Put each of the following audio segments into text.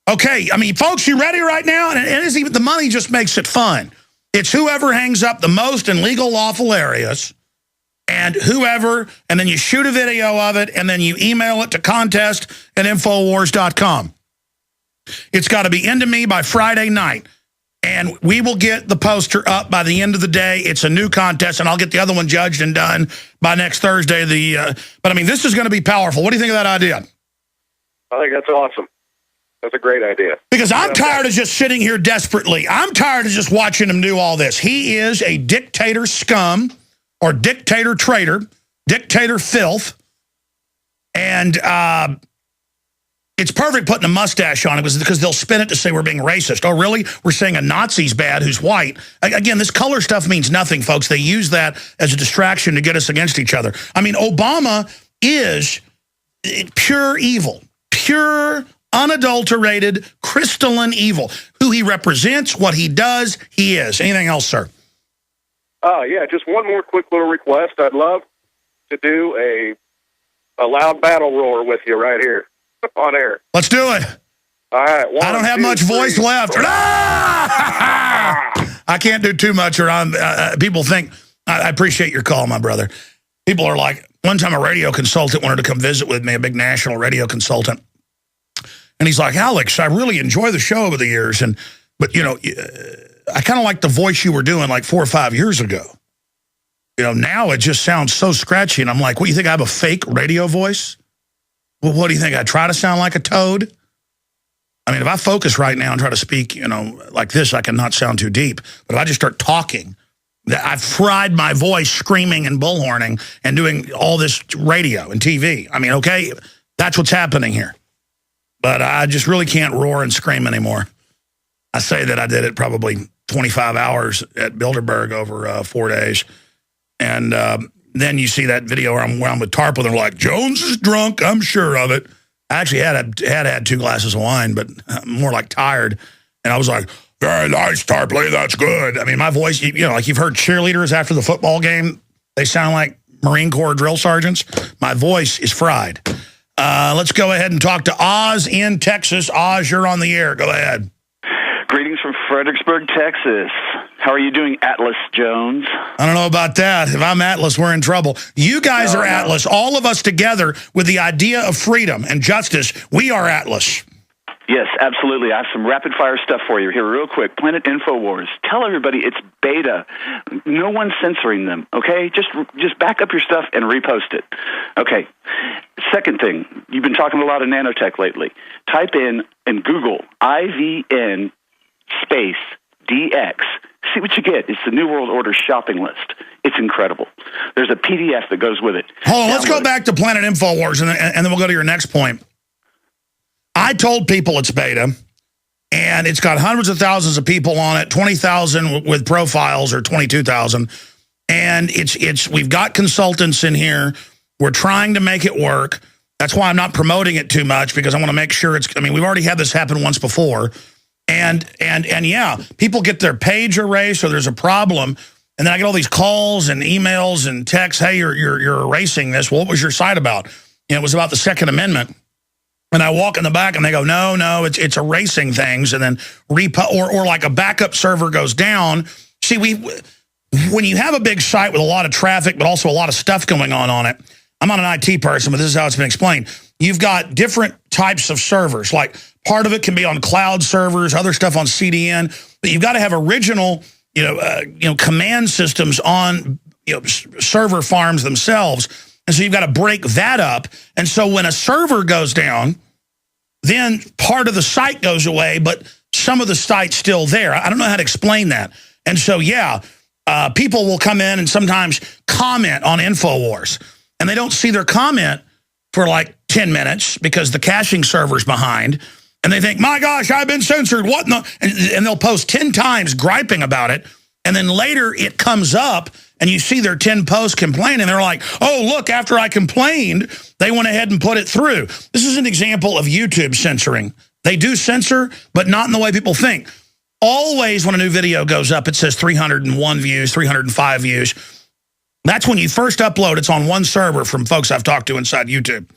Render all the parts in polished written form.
Okay, I mean, folks, you ready right now? And it is even, the money just makes it fun. It's whoever hangs up the most in legal, lawful areas, and whoever, and then you shoot a video of it, and then you email it to contest@infowars.com. It's got to be into me by Friday night, and we will get the poster up by the end of the day. It's a new contest, and I'll get the other one judged and done by next Thursday. But, I mean, this is going to be powerful. What do you think of that idea? I think that's awesome. That's a great idea. Because I'm tired of just sitting here desperately. I'm tired of just watching him do all this. He is a dictator scum, or dictator traitor, dictator filth. And it's perfect putting a mustache on it because they'll spin it to say we're being racist. Oh, really? We're saying a Nazi's bad who's white. Again, this color stuff means nothing, folks. They use that as a distraction to get us against each other. I mean, Obama is pure evil. Pure, unadulterated, crystalline evil. Who he represents, what he does, he is. Anything else, sir? Yeah, just one more quick little request. I'd love to do a loud battle roar with you right here on air. Let's do it. All right. I don't have much voice left. I can't do too much, or people think, I appreciate your call, my brother. People are like, one time a radio consultant wanted to come visit with me, a big national radio consultant. And he's like, Alex, I really enjoy the show over the years. But, you know, I kind of like the voice you were doing like 4 or 5 years ago. You know, now it just sounds so scratchy. And I'm like, what, you think I have a fake radio voice? Well, what do you think? I try to sound like a toad? I mean, if I focus right now and try to speak, you know, like this, I can not sound too deep. But if I just start talking, I've fried my voice screaming and bullhorning and doing all this radio and TV. I mean, okay, that's what's happening here. But I just really can't roar and scream anymore. I say that I did it probably 25 hours at Bilderberg over 4 days. And then you see that video where I'm with Tarp, and they're like, Jones is drunk, I'm sure of it. I actually had 2 glasses of wine, but I'm more like tired. And I was like, very nice, Tarpley, that's good. I mean, my voice, you know, like you've heard cheerleaders after the football game, they sound like Marine Corps drill sergeants. My voice is fried. Let's go ahead and talk to Oz in Texas. Oz, you're on the air. Go ahead. Greetings from Fredericksburg, Texas. How are you doing, Atlas Jones? I don't know about that. If I'm Atlas, we're in trouble. You guys are Atlas. All of us together with the idea of freedom and justice, we are Atlas. Yes, absolutely. I have some rapid-fire stuff for you here real quick. Planet InfoWars. Tell everybody it's beta. No one's censoring them, okay? Just back up your stuff and repost it. Okay. Second thing, you've been talking a lot of nanotech lately. Type in Google IVN space DX. See what you get. It's the New World Order shopping list. It's incredible. There's a PDF that goes with it. Hold on, let's go back to Planet InfoWars, and then we'll go to your next point. I told people it's beta, and it's got hundreds of thousands of people on it, 20,000 with profiles, or 22,000. And we've got consultants in here. We're trying to make it work. That's why I'm not promoting it too much, because I want to make sure I mean, we've already had this happen once before. And yeah, people get their page erased, or there's a problem. And then I get all these calls and emails and texts, hey, you're erasing this. Well, what was your site about? And it was about the Second Amendment. And I walk in the back, and they go, no, it's erasing things, and then or like a backup server goes down. See, when you have a big site with a lot of traffic, but also a lot of stuff going on it, I'm not an IT person, but this is how it's been explained. You've got different types of servers. Like part of it can be on cloud servers, other stuff on CDN, but you've got to have original, command systems on server farms themselves. And so you've got to break that up. And so when a server goes down, then part of the site goes away, but some of the site's still there. I don't know how to explain that. And so, yeah, people will come in and sometimes comment on InfoWars, and they don't see their comment for like 10 minutes because the caching server's behind. And they think, my gosh, I've been censored. What? And they'll post 10 times griping about it. And then later it comes up, and you see their 10 posts complaining. They're like, oh, look, after I complained, they went ahead and put it through. This is an example of YouTube censoring. They do censor, but not in the way people think. Always when a new video goes up, it says 301 views, 305 views. That's when you first upload. It's on one server from folks I've talked to inside YouTube.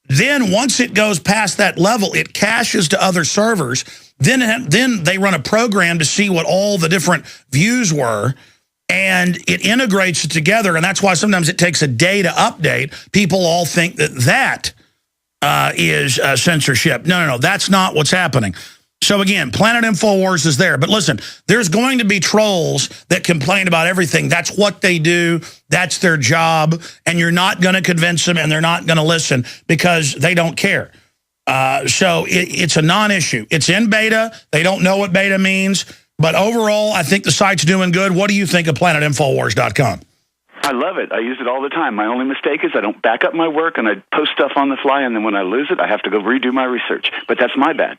Then once it goes past that level, it caches to other servers. Then they run a program to see what all the different views were, and it integrates it together. And that's why sometimes it takes a day to update. People all think that is censorship. No, that's not what's happening. So again, Planet InfoWars is there. But listen, there's going to be trolls that complain about everything. That's what they do. That's their job. And you're not going to convince them, and they're not going to listen because they don't care. So it's a non-issue. It's in beta. They don't know what beta means. But overall, I think the site's doing good. What do you think of planetinfowars.com? I love it. I use it all the time. My only mistake is I don't back up my work, and I post stuff on the fly, and then when I lose it, I have to go redo my research. But that's my bad.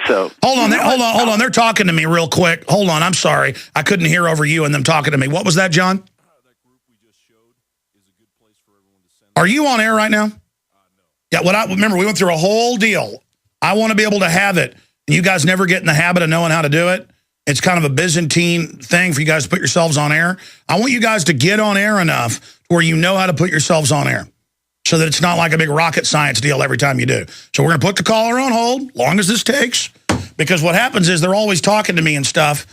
So hold on. They're talking to me real quick. Hold on. I'm sorry. I couldn't hear over you and them talking to me. What was that, John? Are you on air right now? Yeah. Remember, we went through a whole deal. I want to be able to have it, and you guys never get in the habit of knowing how to do it. It's kind of a Byzantine thing for you guys to put yourselves on air. I want you guys to get on air enough where you know how to put yourselves on air, so that it's not like a big rocket science deal every time you do. So we're going to put the caller on hold, long as this takes, because what happens is they're always talking to me and stuff,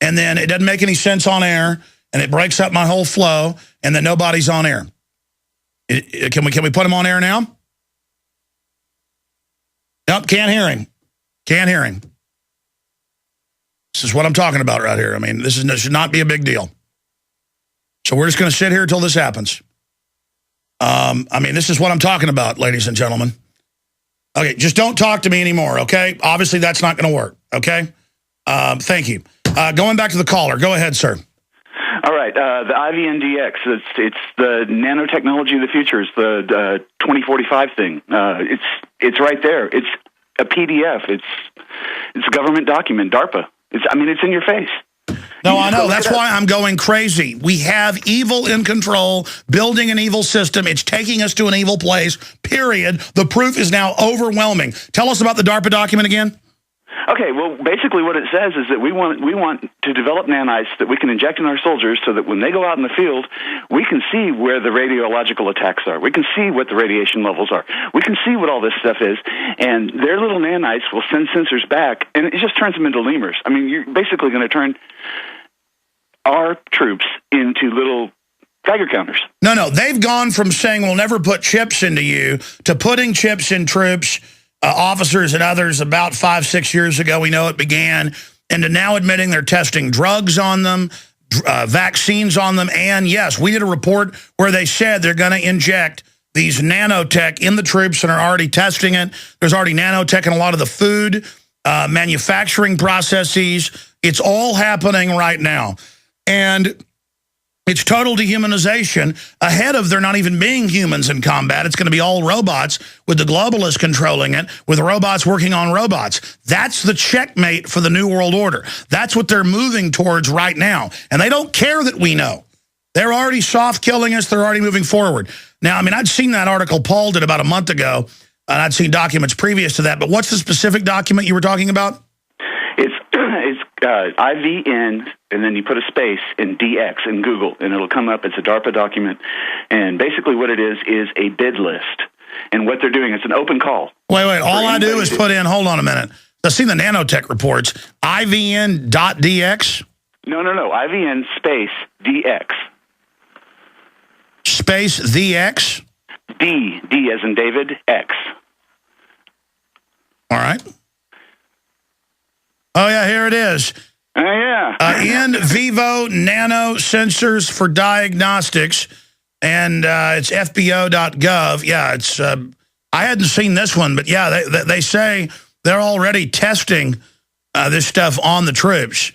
and then it doesn't make any sense on air, and it breaks up my whole flow, and then nobody's on air. Can we put him on air now? Nope, can't hear him. Can't hear him. This is what I'm talking about right here. I mean, this should not be a big deal. So we're just going to sit here until this happens. I mean, this is what I'm talking about, ladies and gentlemen. Okay, just don't talk to me anymore, okay? Obviously, that's not going to work, okay? Thank you. Going back to the caller. Go ahead, sir. All right, the IVNDX, it's the nanotechnology of the future. It's the 2045 thing. It's right there. It's a PDF. It's a government document, DARPA. It's in your face. No, I know. That's why I'm going crazy. We have evil in control, building an evil system. It's taking us to an evil place, period. The proof is now overwhelming. Tell us about the DARPA document again. Okay, well, basically what it says is that we want to develop nanites that we can inject in our soldiers so that when they go out in the field, we can see where the radiological attacks are. We can see what the radiation levels are. We can see what all this stuff is, and their little nanites will send sensors back, and it just turns them into lemurs. I mean, you're basically going to turn our troops into little Geiger counters. No, they've gone from saying we'll never put chips into you to putting chips in troops, officers and others about 5-6 years ago. We know it began, and to now admitting they're testing drugs on them, vaccines on them, and yes, we did a report where they said they're going to inject these nanotech in the troops and are already testing it. There's already nanotech in a lot of the food, manufacturing processes. It's all happening right now. And it's total dehumanization ahead of there not even being humans in combat. It's going to be all robots with the globalists controlling it, with robots working on robots. That's the checkmate for the New World Order. That's what they're moving towards right now. And they don't care that we know. They're already soft killing us. They're already moving forward. Now, I mean, I'd seen that article Paul did about a month ago, and I'd seen documents previous to that. But what's the specific document you were talking about? It's IVN, and then you put a space in DX in Google, and it'll come up. It's a DARPA document, and basically what it is a bid list. And what they're doing, it's an open call. Wait, all I do is put in, hold on a minute. I've seen the nanotech reports, IVN.DX? No, IVN space DX. Space DX? D as in David, X. All right. Oh, yeah, here it is. Yeah. In vivo nano sensors for diagnostics, and it's fbo.gov. Yeah, it's. I hadn't seen this one, but yeah, they say they're already testing this stuff on the troops,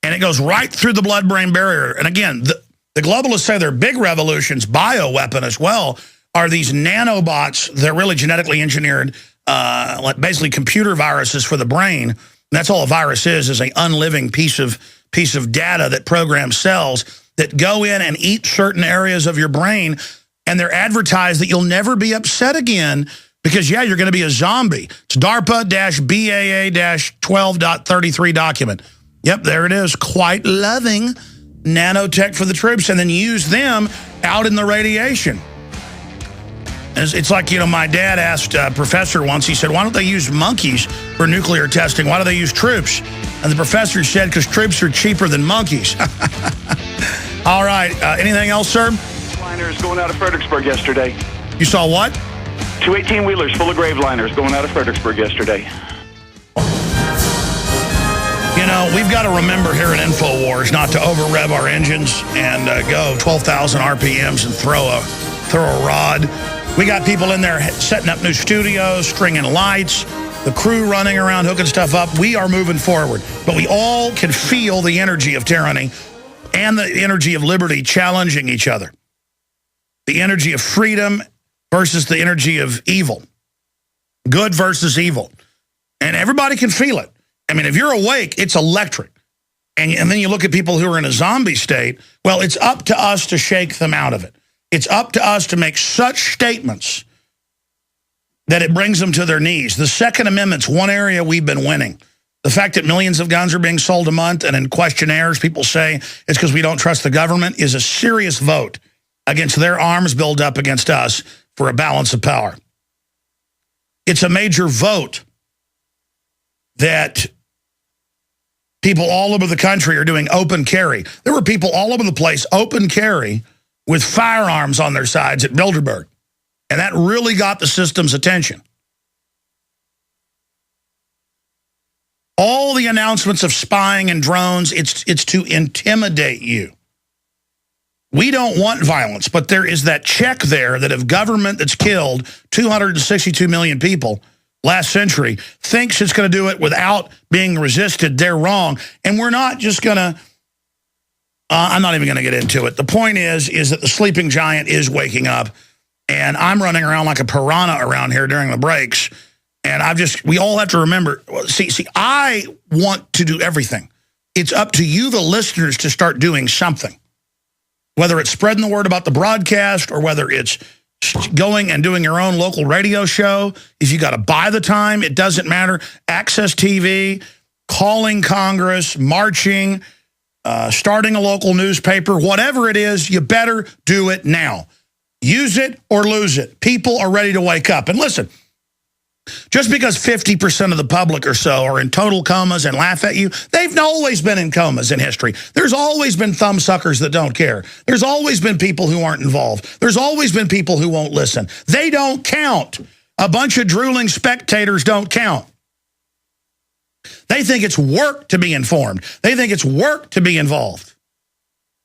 and it goes right through the blood-brain barrier. And again, the globalists say their big revolutions, bioweapon as well, are these nanobots. They're really genetically engineered, like basically computer viruses for the brain. That's all a virus is an unliving piece of data that programs cells that go in and eat certain areas of your brain, and they're advertised that you'll never be upset again because, yeah, you're going to be a zombie. It's DARPA-BAA-12.33 document. Yep, there it is. Quite loving nanotech for the troops, and then use them out in the radiation. It's like, my dad asked a professor once, he said, why don't they use monkeys for nuclear testing? Why do they use troops? And the professor said, because troops are cheaper than monkeys. All right. Anything else, sir? Liners going out of Fredericksburg yesterday. You saw what? 2 18-wheelers full of grave liners going out of Fredericksburg yesterday. We've got to remember here at InfoWars not to over-rev our engines and go 12,000 RPMs and throw a rod. We got people in there setting up new studios, stringing lights, the crew running around hooking stuff up. We are moving forward. But we all can feel the energy of tyranny and the energy of liberty challenging each other. The energy of freedom versus the energy of evil. Good versus evil. And everybody can feel it. I mean, if you're awake, it's electric. And then you look at people who are in a zombie state, well, it's up to us to shake them out of it. It's up to us to make such statements that it brings them to their knees. The Second Amendment's one area we've been winning. The fact that millions of guns are being sold a month and in questionnaires people say it's because we don't trust the government is a serious vote against their arms buildup against us for a balance of power. It's a major vote that people all over the country are doing open carry. There were people all over the place, open carry, with firearms on their sides at Bilderberg. And that really got the system's attention. All the announcements of spying and drones, it's to intimidate you. We don't want violence, but there is that check there that if government that's killed 262 million people last century thinks it's going to do it without being resisted, they're wrong. And we're not just going to, I'm not even going to get into it. The point is that the sleeping giant is waking up, and I'm running around like a piranha around here during the breaks. And we all have to remember, see, I want to do everything. It's up to you, the listeners, to start doing something. Whether it's spreading the word about the broadcast or whether it's going and doing your own local radio show. If you got to buy the time, it doesn't matter. Access TV, calling Congress, marching, starting a local newspaper, whatever it is, you better do it now. Use it or lose it. People are ready to wake up. And listen, just because 50% of the public or so are in total comas and laugh at you, they've always been in comas in history. There's always been thumbsuckers that don't care. There's always been people who aren't involved. There's always been people who won't listen. They don't count. A bunch of drooling spectators don't count. They think it's work to be informed. They think it's work to be involved.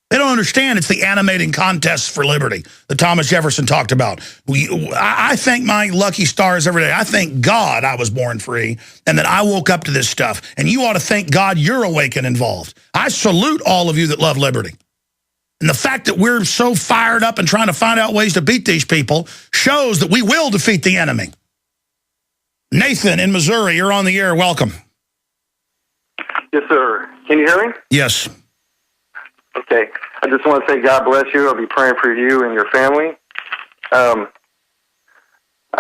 They don't understand it's the animating contest for liberty that Thomas Jefferson talked about. I thank my lucky stars every day. I thank God I was born free and that I woke up to this stuff. And you ought to thank God you're awake and involved. I salute all of you that love liberty. And the fact that we're so fired up and trying to find out ways to beat these people shows that we will defeat the enemy. Nathan in Missouri, you're on the air. Welcome. Yes, sir. Can you hear me? Yes. Okay. I just want to say God bless you. I'll be praying for you and your family. I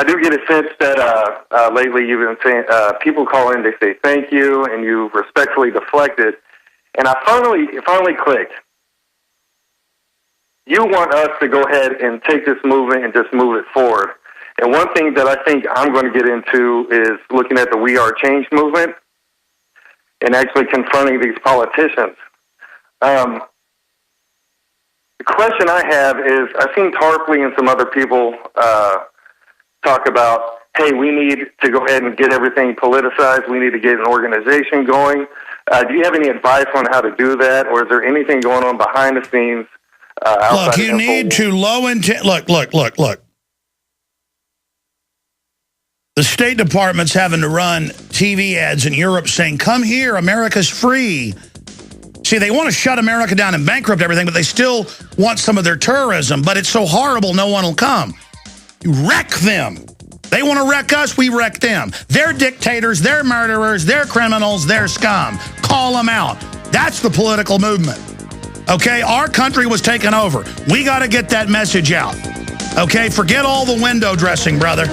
do get a sense that lately you've been saying, people call in, they say thank you, and you respectfully deflected. And it finally clicked. You want us to go ahead and take this movement and just move it forward. And one thing that I think I'm going to get into is looking at the We Are Change movement and actually confronting these politicians. The question I have is, I've seen Tarpley and some other people talk about, hey, we need to go ahead and get everything politicized. We need to get an organization going. Do you have any advice on how to do that, or is there anything going on behind the scenes? Look, you need to look. The State Department's having to run TV ads in Europe saying, come here, America's free. See, they want to shut America down and bankrupt everything, but they still want some of their tourism. But it's so horrible, no one will come. You wreck them. They want to wreck us, we wreck them. They're dictators, they're murderers, they're criminals, they're scum. Call them out. That's the political movement. Okay, our country was taken over. We got to get that message out. Okay, forget all the window dressing, brother.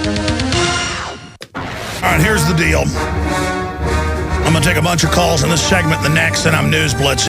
All right, here's the deal. I'm going to take a bunch of calls in this segment, the next, and I'm News Blitz.